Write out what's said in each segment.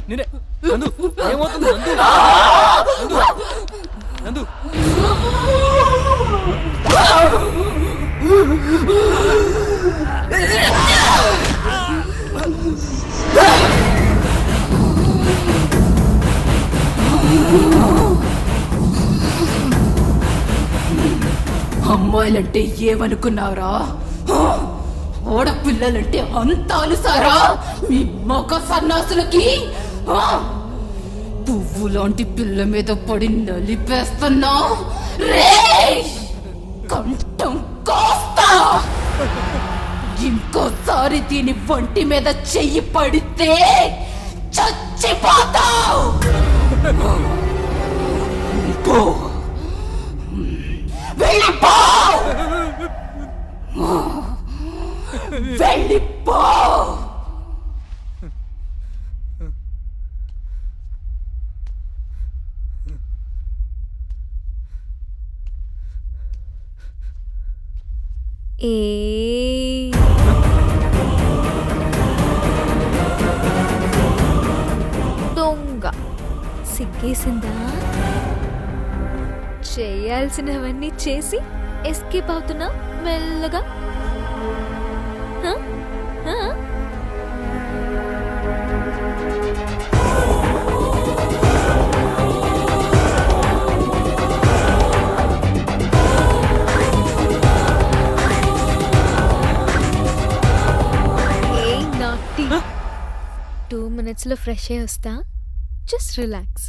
నేనే నందు, ఏమవుతుంది నందు? నందు అమ్మాయిలంటే ఏమనుకున్నావురా? ఆడపిల్లలంటే అంత అలుసారా మీ మొగ సన్నాసులకి? పువ్వు లాంటి పిల్ల మీద పడి నలిపేస్తున్నా కంఠం కోస్తా. ఇంకోసారి దీని వంటి మీద చెయ్యి పడితే చచ్చిపోతావు. వెళ్ళిపో, వెళ్ళిపో. దొంగ సిగ్గేసిందా? చేయాల్సినవన్నీ చేసి ఎస్కేప్ అవుతున్నా మెల్లగా. ఏ నాటి 2 minutes లో ఫ్రెష్ అయ్యి వస్తా. Just relax.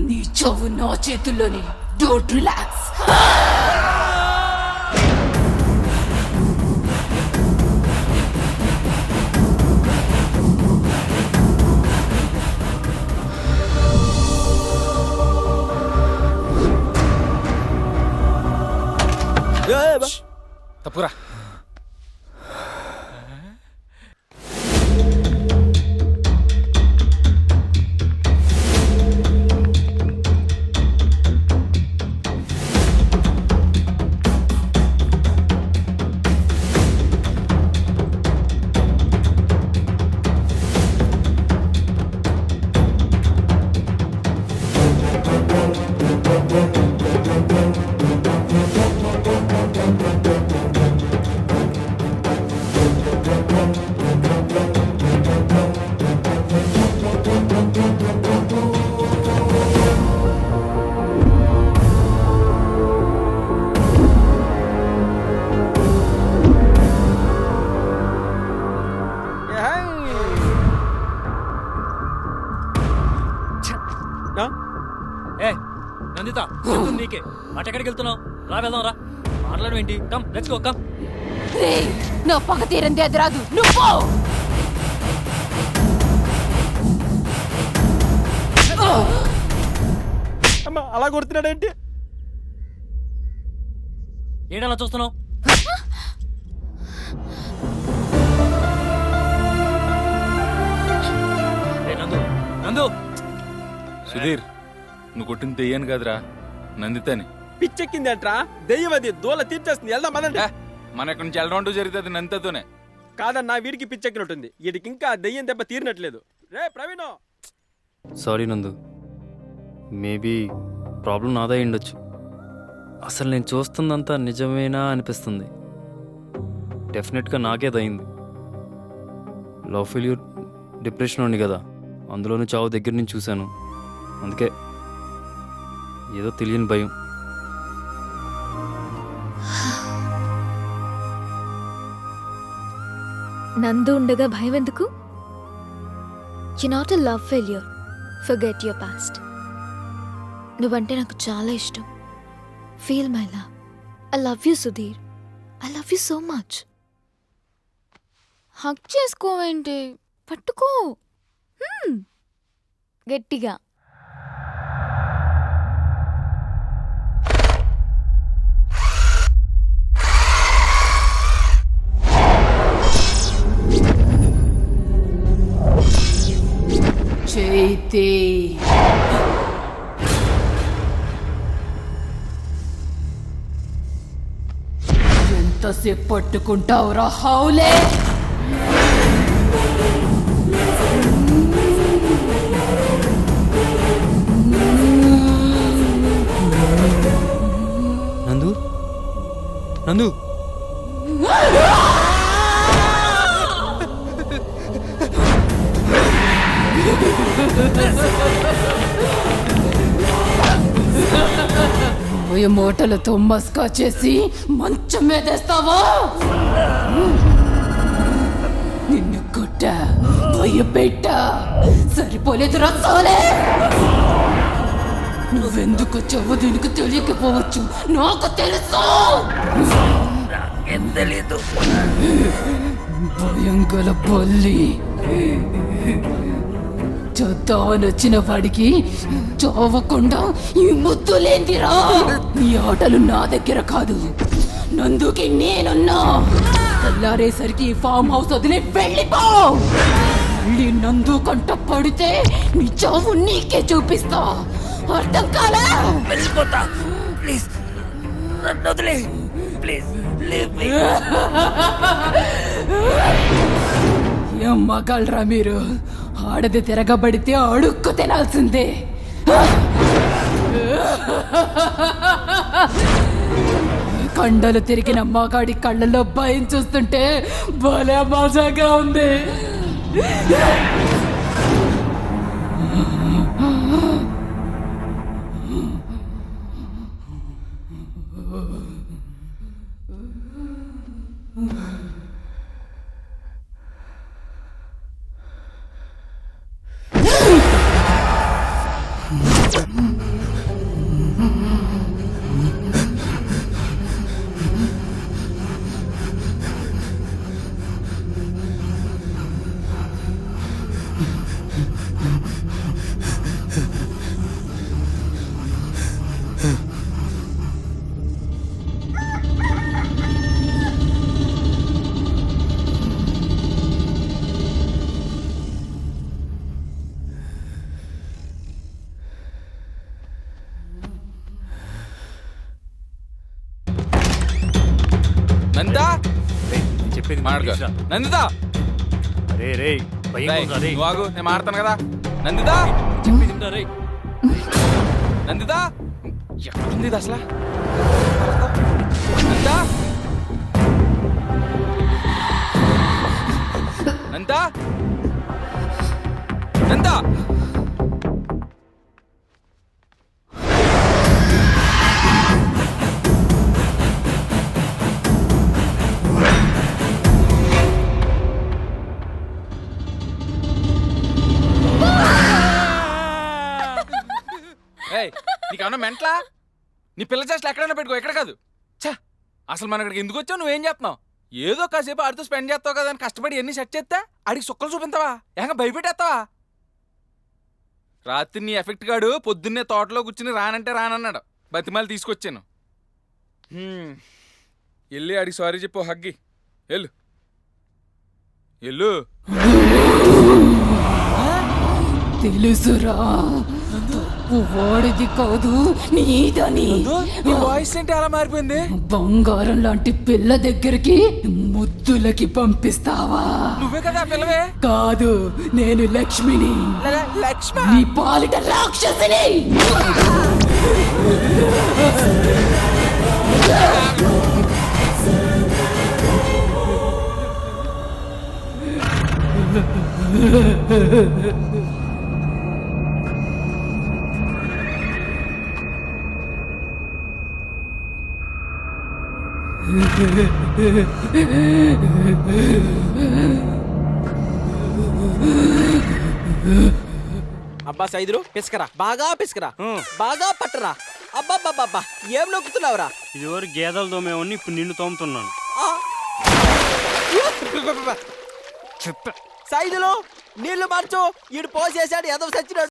నీ చెవు నా చేతుల్లోని. Don't relax. తప్పురా. ఏ నందిత, చెప్తుంది నీకే. అటెక్కడికి వెళ్తున్నావు? రా వెళ్దాం రా. మాట్లాడమేంటి? Come let's go come. నా పగ తీరంది అది రాదు. నువ్వు అలా కొడుతున్నాడేంటి? ఏంటలా చూస్తున్నావు? నందు నందు. సుధీర్, నువ్వు కొట్టిన దెయ్యాను కాదురా, నందితని. పిచ్చెక్కిందేంట్రా? దెయ్యం అది దూల తీర్చేస్తుంది. వెళ్దాం పదండి. మన ఇక్కడి నుంచి వెళ్ళడం జరుగుతుంది నందితతోనే. కాదన్నా, వీడికి పిచ్చెక్కినట్టుంది. వీడికి ఇంకా దెయ్యం దెబ్బ తీరినట్లేదు. రే ప్రవీణ్. సారీ నందు, మేబీ ప్రాబ్లం నాదే ఉండొచ్చు. అసలు నేను చూస్తుందంతా నిజమేనా అనిపిస్తుంది. డెఫినెట్గా నాకేదయింది. లవ్ ఫెయిల్యూర్, డిప్రెషన్ ఉంది కదా, అందులోనూ చావు దగ్గర నుంచి చూశాను. అందుకే ఏదో తెలియని భయం. నందు ఉండగా భయం ఎందుకు? You not a love failure. Forget your past. నువ్వంటే నాకు చాలా ఇష్టం. Feel my love. I love you Sudheer. I love you so much. Hug చేసుకోవేంటి? పట్టుకో గట్టిగా. చైతే ఎంతసేపు పట్టుకుంటావురా హౌలే? నందు నందు పోయే మూటలతో మస్కా చేసి మంచం మీదేస్తావా? నిన్ను కొట్ట భయపెట్ట సరిపోలేదు రసాలే. నువ్వెందుకు వచ్చావో దీనికి తెలియకపోవచ్చు, నాకు తెలుసు. భయం గల బల్లి చూద్దామని వచ్చిన వాడికి చావకుండా ఈ ముద్దులేందిరా? ఈ ఆటలు నా దగ్గర కాదు, నందుకి నేనున్నా. తెల్లారేసరికి ఈ ఫామ్ హౌస్ వదిలి వెళ్ళిపో. మళ్ళీ నందు కంట పడితే నీ చావు నీకే చూపిస్తా. అర్థం కాలా? వెళ్ళిపోతా ప్లీజ్, నన్ను వదిలే ప్లీజ్. ఏం మగాళ్ళరా మీరు? ఆడది తిరగబడితే అడుక్కు తినాల్సిందే. కండలు తిరిగిన మగాడి కళ్ళలో భయం చూస్తుంటే భలే మజాగా ఉంది. నందితా చెప్పేది మాట్లాడుకో. నందితా రే రే భయం రేయ్, ఉందా రే? నువ్వు ఆగు, నేను మాడతాను కదా. నందితా చెప్పేది ఉందా రే? నందితా ఎక్కడుంది ఇది అసలు? నందితా నందితా నందితా ఏయ్, నీకేమన్నా మెంట్లా? నీ పిల్ల చేష్టలు ఎక్కడైనా పెట్టుకో, ఎక్కడ కాదు. ఛా, అసలు మన ఇక్కడికి ఎందుకు వచ్చావు? నువ్వేం చేస్తున్నావు? ఏదో కాసేపు ఆడితో స్పెండ్ చేస్తావు కదా అని కష్టపడి ఎన్ని సెట్ చేస్తా ఆడికి సుక్కలు చూపించావా? ఏకంగా భయపెట్టేస్తావా? రాత్రి నీ ఎఫెక్ట్ గాడు పొద్దున్నే తోటలో కూర్చుని రానంటే రానన్నాడు. బతిమాలి తీసుకొచ్చాను. వెళ్ళి ఆడికి సారీ చెప్పు. హగ్గి వెళ్ళు వెళ్ళు. తెలుసురా, వాడిది కాదు నీదని. నీ వాయిస్ ఏంటి అలా మారిపోయింది? బంగారం లాంటి పిల్ల దగ్గరికి ముద్దులకి పంపిస్తావా? నువ్వే కదా పిల్లవే. కాదు, నేను లక్ష్మిని, లక్ష్మి. నీ పాలిట రాక్షసిని. అబ్బా సైదులు పిసుకరా, బాగా పిసుకరా, బాగా పట్టరా. అబ్బాబ్బాబ్బా ఏం నొక్కుతున్నావురా? ఇదివరకు గేదెలు తోమేవాడిని, ఇప్పుడు నిన్ను తోముతున్నాను. సైదులు నీళ్లు మార్చు, ఈడు పోసేసాడు, ఎదవ సచ్చినాడు.